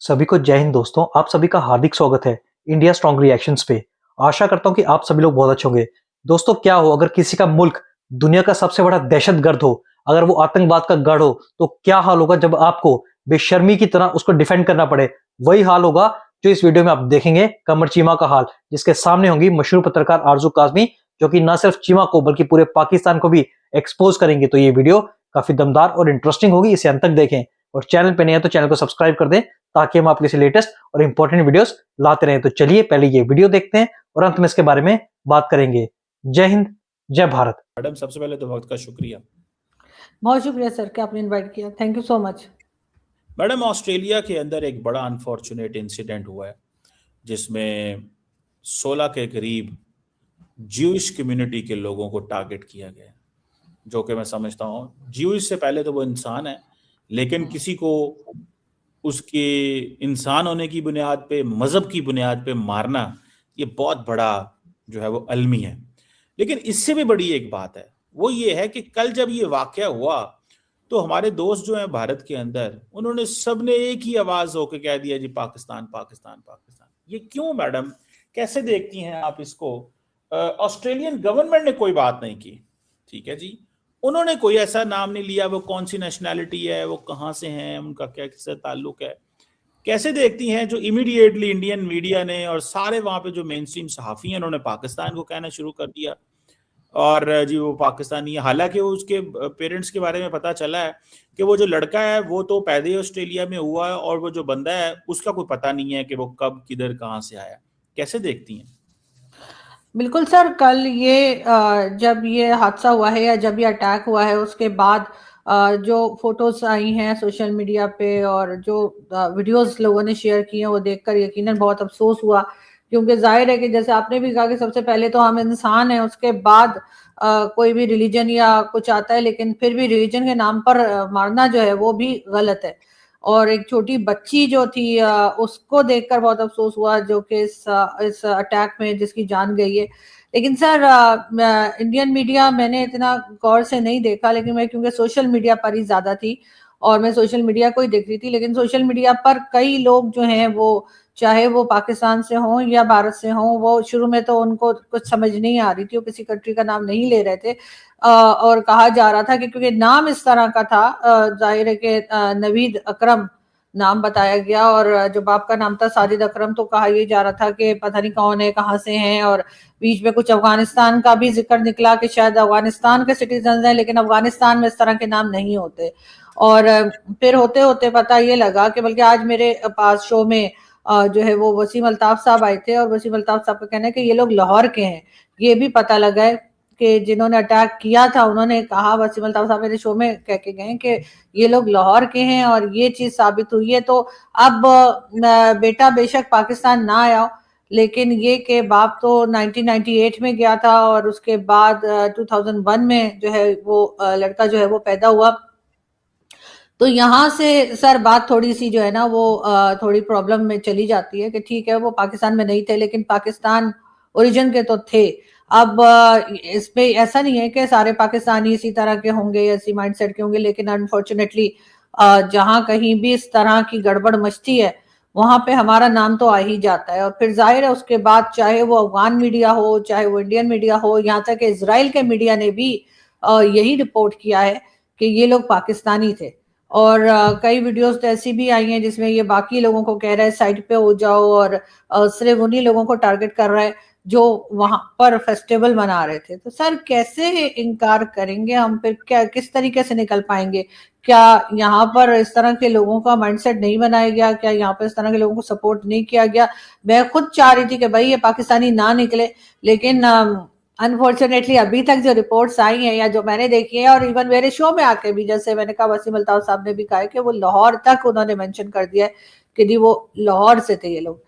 सभी को जय हिंद दोस्तों। आप सभी का हार्दिक स्वागत है इंडिया स्ट्रॉन्ग रिएक्शंस पे। आशा करता हूं कि आप सभी लोग बहुत अच्छे होंगे। दोस्तों, क्या हो अगर किसी का मुल्क दुनिया का सबसे बड़ा दहशतगर्द हो, अगर वो आतंकवाद का गढ़ हो, तो क्या हाल होगा जब आपको बेशर्मी की तरह उसको डिफेंड करना पड़े। वही हाल होगा जो इस वीडियो में आप देखेंगे, कमर चीमा का हाल, जिसके सामने होंगी मशहूर पत्रकार आरजू काजमी, जो कि न सिर्फ चीमा को बल्कि पूरे पाकिस्तान को भी एक्सपोज करेंगे। तो ये वीडियो काफी दमदार और इंटरेस्टिंग होगी, इसे अंत तक देखें। और चैनल पे नहीं है तो चैनल को सब्सक्राइब कर दें, ताकि हम आपके लिए लेटेस्ट और इंपॉर्टेंट वीडियोस लाते रहें। तो चलिए पहले ये वीडियो देखते हैं और अंत में इसके बारे में बात करेंगे। जय हिंद, जय भारत। मैडम, सबसे पहले तो बहुत का शुक्रिया। बहुत शुक्रिया सर कि आपने इनवाइट किया। Thank you so much. Madam, Australia के अंदर एक बड़ा अनफॉर्चुनेट इंसिडेंट हुआ है जिसमें 16 के करीब ज्यूइश कम्युनिटी के लोगों को टारगेट किया गया है, जो कि मैं समझता हूँ ज्यूइश से पहले तो वो इंसान है, लेकिन किसी को उसके इंसान होने की बुनियाद पे, मजहब की बुनियाद पे मारना, ये बहुत बड़ा जो है वो अलमी है। लेकिन इससे भी बड़ी एक बात है, वो ये है कि कल जब ये वाकया हुआ तो हमारे दोस्त जो हैं भारत के अंदर, उन्होंने सबने एक ही आवाज होकर कह दिया जी पाकिस्तान पाकिस्तान पाकिस्तान। ये क्यों मैडम, कैसे देखती हैं आप इसको? ऑस्ट्रेलियन गवर्नमेंट ने कोई बात नहीं की, ठीक है जी, उन्होंने कोई ऐसा नाम नहीं लिया वो कौन सी नेशनैलिटी है, वो कहाँ से हैं, उनका क्या किससे ताल्लुक है। कैसे देखती हैं जो इमीडिएटली इंडियन मीडिया ने और सारे वहां पे जो मेन स्ट्रीम सहाफी हैं, उन्होंने पाकिस्तान को कहना शुरू कर दिया और जी वो पाकिस्तानी है। हालांकि उसके पेरेंट्स के बारे में पता चला है कि वो जो लड़का है वो तो पैदा ही ऑस्ट्रेलिया में हुआ है और वो जो बंदा है उसका कोई पता नहीं है कि वो कब किधर कहाँ से आया। कैसे देखती हैं? बिल्कुल सर, कल ये जब ये हादसा हुआ है या जब ये अटैक हुआ है उसके बाद जो फोटोज आई हैं सोशल मीडिया पे और जो वीडियोस लोगों ने शेयर किए हैं वो देखकर यकीनन बहुत अफसोस हुआ। क्योंकि जाहिर है कि जैसे आपने भी कहा कि सबसे पहले तो हम इंसान हैं, उसके बाद कोई भी रिलीजन या कुछ आता है, लेकिन फिर भी रिलीजन के नाम पर मारना जो है वो भी गलत है। और एक छोटी बच्ची जो थी उसको देखकर बहुत अफसोस हुआ, जो कि इस अटैक में जिसकी जान गई है। लेकिन सर इंडियन मीडिया मैंने इतना गौर से नहीं देखा, लेकिन मैं क्योंकि सोशल मीडिया पर ही ज्यादा थी और मैं सोशल मीडिया को ही देख रही थी, लेकिन सोशल मीडिया पर कई लोग जो हैं वो, चाहे वो पाकिस्तान से हों या भारत से हों, वो शुरू में तो उनको कुछ समझ नहीं आ रही थी, वो किसी कंट्री का नाम नहीं ले रहे थे। और कहा जा रहा था कि क्योंकि नाम इस तरह का था, जाहिर है कि नवीद अकरम नाम बताया गया और जो बाप का नाम था साजिद अकरम, तो कहा यह जा रहा था कि पता नहीं कौन है, कहाँ से हैं, और बीच में कुछ अफगानिस्तान का भी जिक्र निकला कि शायद अफगानिस्तान के सिटीजन हैं, लेकिन अफगानिस्तान में इस तरह के नाम नहीं होते। और फिर होते होते पता ये लगा कि, बल्कि आज मेरे पास शो में जो है वो वसीम अल्ताफ साहब आए थे और वसीम अल्ताफ साहब का कहना है कि ये लोग लाहौर के हैं। ये भी पता लगा है कि जिन्होंने अटैक किया था उन्होंने कहा, वसीम अल्ताफ साहब मेरे शो में कह के गए कि ये लोग लाहौर के हैं और ये चीज साबित हुई है। तो अब बेटा बेशक पाकिस्तान ना आया, लेकिन ये कि बाप तो 1998 में गया था और उसके बाद 2001 में जो है वो लड़का जो है वो पैदा हुआ। तो यहाँ से सर बात थोड़ी सी जो है ना वो थोड़ी प्रॉब्लम में चली जाती है कि ठीक है वो पाकिस्तान में नहीं थे, लेकिन पाकिस्तान ओरिजिन के तो थे। अब इसमें ऐसा नहीं है कि सारे पाकिस्तानी इसी तरह के होंगे, इसी माइंडसेट के होंगे, लेकिन अनफॉर्चुनेटली जहां कहीं भी इस तरह की गड़बड़ मचती है वहां पे हमारा नाम तो आ ही जाता है। और फिर जाहिर है उसके बाद चाहे वो अफगान मीडिया हो, चाहे वो इंडियन मीडिया हो, यहाँ तक कि इजराइल के मीडिया ने भी यही रिपोर्ट किया है कि ये लोग पाकिस्तानी थे। और कई वीडियोस तो ऐसी भी आई हैं जिसमें ये बाकी लोगों को कह रहा है साइड पे हो जाओ और सिर्फ उन्हीं लोगों को टारगेट कर रहा है जो वहां पर फेस्टिवल मना रहे थे। तो सर कैसे इनकार करेंगे हम, फिर क्या किस तरीके से निकल पाएंगे? क्या यहाँ पर इस तरह के लोगों का माइंडसेट नहीं बनाया गया? क्या यहाँ पर इस तरह के लोगों को सपोर्ट नहीं किया गया? मैं खुद चाह रही थी कि भाई ये पाकिस्तानी ना निकले, लेकिन अनफॉर्चुनेटली अभी तक जो रिपोर्ट्स आई हैं या जो मैंने देखी है, और इवन मेरे शो में आके भी जैसे मैंने कहा, वसीम अल्ताफ साहब ने भी कहा है कि वो लाहौर तक उन्होंने मेंशन कर दिया है कि जी वो लाहौर से थे ये लोग।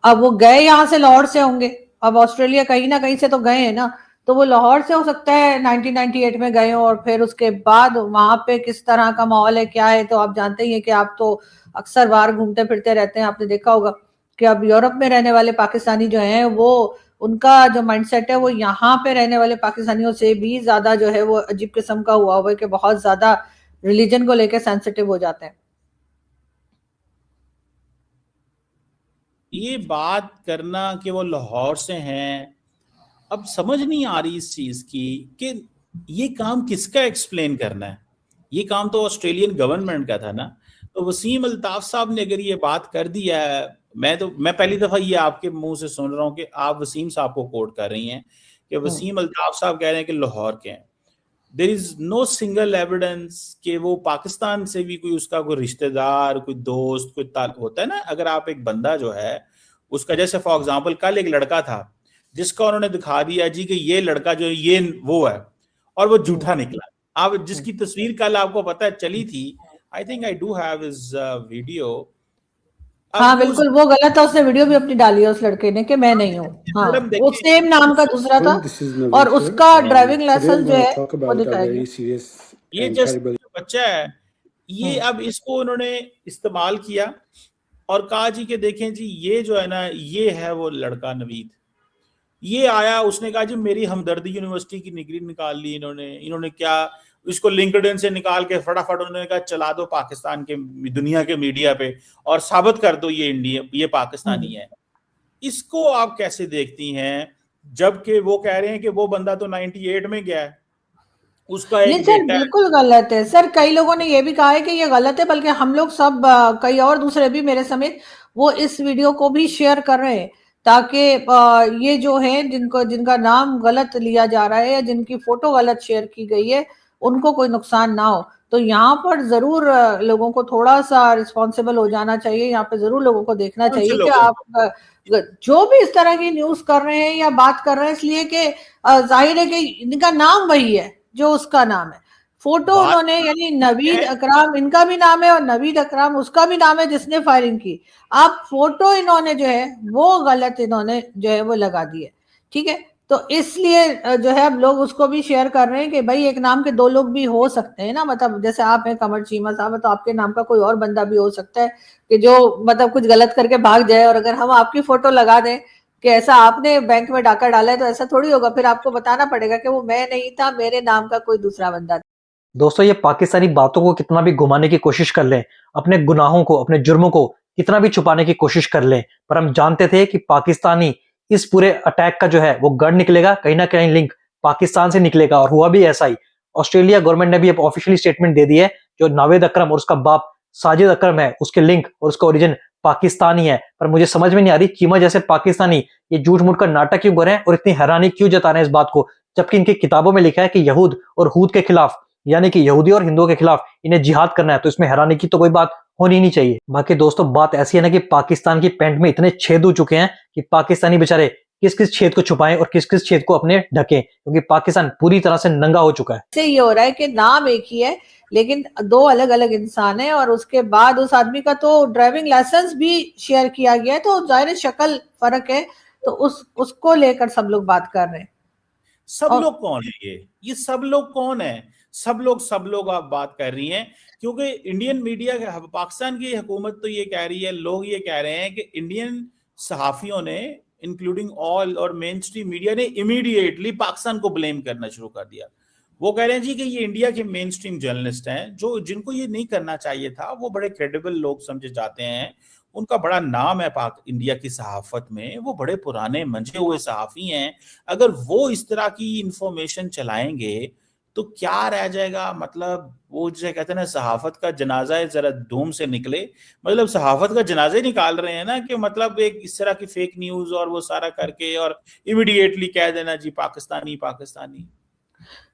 अब वो गए यहाँ से लाहौर से होंगे, अब ऑस्ट्रेलिया कहीं ना कहीं से तो गए हैं ना, तो वो लाहौर से हो सकता है 1998 में गए हो, और फिर उसके बाद वहां पे किस तरह का माहौल है क्या है, तो आप जानते ही हैं कि आप तो अक्सर बाहर घूमते फिरते रहते हैं, आपने देखा होगा कि अब यूरोप में रहने वाले पाकिस्तानी जो हैं वो, उनका जो माइंडसेट है वो यहाँ पे रहने वाले पाकिस्तानियों से भी ज्यादा जो है वो अजीब किस्म का हुआ है कि बहुत ज्यादा रिलीजन को लेकर सेंसिटिव हो जाते हैं। ये बात करना कि वो लाहौर से हैं, अब समझ नहीं आ रही इस चीज की कि ये काम किसका एक्सप्लेन करना है। ये काम तो ऑस्ट्रेलियन गवर्नमेंट का था ना। तो वसीम अल्ताफ साहब ने अगर ये बात कर दिया है, मैं पहली दफा ये आपके मुंह से सुन रहा हूँ कि आप वसीम साहब को कोट कर रही हैं कि वसीम अल्ताफ साहब कह रहे हैं कि लाहौर के हैं। There is no single evidence कि वो पाकिस्तान से भी कोई उसका कोई रिश्तेदार, कोई दोस्त, कोई ताल्लुक होता है ना। अगर आप एक बंदा जो है उसका, जैसे फॉर एग्जांपल कल एक लड़का था जिसका उन्होंने दिखा दिया जी कि ये लड़का जो ये वो है, और वो झूठा निकला। आप जिसकी तस्वीर कल आपको पता है चली थी, I think I do have his video. हाँ बिल्कुल, वो गलत है। उसने वीडियो भी अपनी डाली है उस लड़के ने कि मैं नहीं हूँ। हाँ, वो सेम नाम का दूसरा था और उसका ड्राइविंग लाइसेंस जो है वो दिखाएगी। ये जस्ट बच्चा है ये, अब इसको उन्होंने इस्तेमाल किया और कहा जी कि देखें जी ये जो है ना, ये है वो लड़का नवीद। ये आया, उसने कहा जी मेरी हमदर्दी यूनिवर्सिटी की डिग्री निकाल ली इन्होंने क्या, इसको लिंक्डइन से निकाल के फटाफट उन्होंने कहा चला दो पाकिस्तान के दुनिया के मीडिया पे और साबित कर दो ये पाकिस्तानी है। इसको आप कैसे देखती हैं, जबकि वो कह रहे हैं कि वो बंदा तो 98 में गया है, उसका एक सर बिल्कुल गलत है सर। कई लोगों ने ये भी कहा है कि ये गलत है, बल्कि हम लोग सब कई और दूसरे भी मेरे समेत वो इस वीडियो को भी शेयर कर रहे हैं ताकि ये जो है जिनका नाम गलत लिया जा रहा है या जिनकी फोटो गलत शेयर की गई है उनको कोई नुकसान ना हो। तो यहाँ पर जरूर लोगों को थोड़ा सा रिस्पॉन्सिबल हो जाना चाहिए। यहाँ पे जरूर लोगों को देखना चाहिए कि आप जो भी इस तरह की न्यूज कर रहे हैं या बात कर रहे हैं, इसलिए कि जाहिर है कि इनका नाम वही है जो उसका नाम है। फोटो उन्होंने यानी नवीद अकराम इनका भी नाम है और नवीद अकराम उसका भी नाम है जिसने फायरिंग की। आप फोटो इन्होंने जो है वो गलत इन्होंने जो है वो लगा दी है, ठीक है। तो इसलिए जो है अब लोग उसको भी शेयर कर रहे हैं कि भाई एक नाम के दो लोग भी हो सकते हैं ना। मतलब जैसे आप हैं कमर चीमा साहब, तो आपके नाम का कोई और बंदा भी हो सकता है कि जो मतलब कुछ गलत करके भाग जाए, और अगर हम आपकी फोटो लगा दें कि ऐसा आपने बैंक में डाका डाला है तो ऐसा थोड़ी होगा। फिर आपको बताना पड़ेगा कि वो मैं नहीं था, मेरे नाम का कोई दूसरा बंदा था। दोस्तों, ये पाकिस्तानी बातों को कितना भी घुमाने की कोशिश कर लें, अपने गुनाहों को, अपने जुर्मों को कितना भी छुपाने की कोशिश कर लें, पर हम जानते थे कि पाकिस्तानी इस पूरे अटैक का जो है वो गढ़ निकलेगा, कहीं ना कहीं लिंक पाकिस्तान से निकलेगा, और हुआ भी ऐसा ही। ऑस्ट्रेलिया गवर्नमेंट ने भी अब ऑफिशियली स्टेटमेंट दे दी है, जो नावेद अकरम और उसका बाप साजिद अकरम है, उसके लिंक और उसका ओरिजिन पाकिस्तानी है। पर मुझे समझ में नहीं आ रही चीमा जैसे पाकिस्तानी ये झूठ मूठ का नाटक क्यों कर रहे हैं और इतनी हैरानी क्यों जता रहे हैं इस बात को, जबकि इनकी किताबों में लिखा है कि यहूद और हूद के खिलाफ, यानी कि यहूदी और हिंदुओं के खिलाफ इन्हें जिहाद करना है। तो इसमें हैरानी की तो कोई बात होनी नहीं चाहिए। बाकी दोस्तों, बात ऐसी है ना कि पाकिस्तान की पैंट में इतने छेद हो चुके हैं कि पाकिस्तानी बेचारे किस किस छेद को छुपाएं और किस किस छेद को अपने ढकें, क्योंकि पाकिस्तान पूरी तरह से नंगा हो चुका है। से ये हो रहा है कि नाम एक ही है लेकिन दो अलग अलग इंसान है, और उसके बाद उस आदमी का तो ड्राइविंग लाइसेंस भी शेयर किया गया है, तो जाहिर शक्ल फर्क है, तो उसको लेकर सब लोग बात कर रहे हैं। सब लोग कौन है ये सब लोग कौन है? सब लोग आप बात कर रही हैं, क्योंकि इंडियन मीडिया, पाकिस्तान की हुकूमत तो ये कह रही है, लोग ये कह रहे हैं कि इंडियन सहाफियों ने इंक्लूडिंग ऑल और मेन स्ट्रीम मीडिया ने इमीडिएटली पाकिस्तान को ब्लेम करना शुरू कर दिया। वो कह रहे हैं जी कि ये इंडिया के मेन स्ट्रीम जर्नलिस्ट हैं, जिनको ये नहीं करना चाहिए था। वो बड़े क्रेडिबल लोग समझे जाते हैं, उनका बड़ा नाम है पाक इंडिया की सहाफत में, वो बड़े पुराने मंजे हुए सहाफी हैं। अगर वो इस तरह की इंफॉर्मेशन चलाएंगे तो क्या रह जाएगा? मतलब वो जैसे कहते हैं ना, सहाफत का जनाजा जरा धूम से निकले, मतलब सहाफत का जनाजा ही निकाल रहे हैं ना, कि मतलब एक इस तरह की फेक न्यूज और वो सारा करके और इमीडिएटली कह देना जी पाकिस्तानी पाकिस्तानी।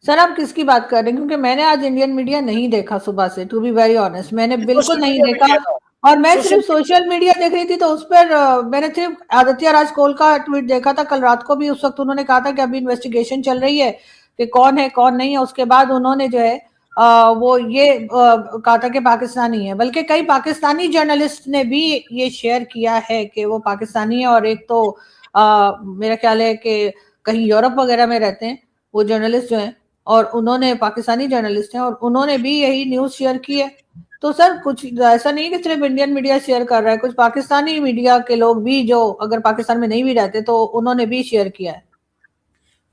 सर आप किसकी बात कर रहे हैं? क्योंकि मैंने आज इंडियन मीडिया नहीं देखा सुबह से, टू बी वेरी ऑनेस्ट, मैंने बिल्कुल नहीं देखा। और मैं सिर्फ सोशल मीडिया देख रही थी, तो उस पर मैंने सिर्फ आदित्य राज कोल का ट्वीट देखा था कल रात को भी। उस वक्त उन्होंने कहा था कि अभी इन्वेस्टिगेशन चल रही है कि कौन है कौन नहीं है। उसके बाद उन्होंने जो है वो ये कहा था कि पाकिस्तानी है, बल्कि कई पाकिस्तानी जर्नलिस्ट ने भी ये शेयर किया है कि वो पाकिस्तानी है। और एक तो मेरा ख्याल है कि कहीं यूरोप वगैरह में रहते हैं वो जर्नलिस्ट जो हैं, और उन्होंने पाकिस्तानी जर्नलिस्ट हैं और उन्होंने भी यही न्यूज शेयर की है। तो सर कुछ ऐसा नहीं है कि सिर्फ इंडियन मीडिया शेयर कर रहा है, कुछ पाकिस्तानी मीडिया के लोग भी जो अगर पाकिस्तान में नहीं भी रहते तो उन्होंने भी शेयर किया है।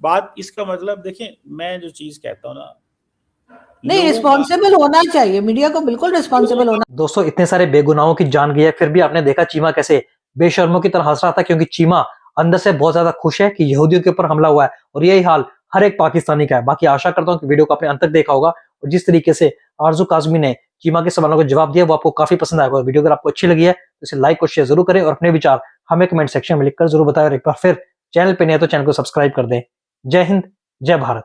बात इसका मतलब देखें, मैं जो चीज कहता हूँ ना, नहीं, रिस्पॉन्सिबल होना चाहिए, मीडिया को बिल्कुल रिस्पॉन्सिबल होना। दोस्तों, इतने सारे बेगुनाहों की जान गई है, फिर भी आपने देखा चीमा कैसे बेशर्मों की तरह हंस रहा था, क्योंकि चीमा अंदर से बहुत ज्यादा खुश है कि यहूदियों के ऊपर हमला हुआ है, और यही हाल हर एक पाकिस्तानी का है। बाकी आशा करता हूं कि वीडियो को आपने अंत तक देखा होगा, और जिस तरीके से आरजू काजमी ने चीमा के सवालों का जवाब दिया वो आपको काफी पसंद आएगा। वीडियो अगर आपको अच्छी लगी है तो इसे लाइक और शेयर जरूर करें, और अपने विचार हमें कमेंट सेक्शन में लिखकर जरूर बताएं, और एक बार फिर चैनल पे नहीं है तो चैनल को सब्सक्राइब कर दें। जय हिंद, जय भारत।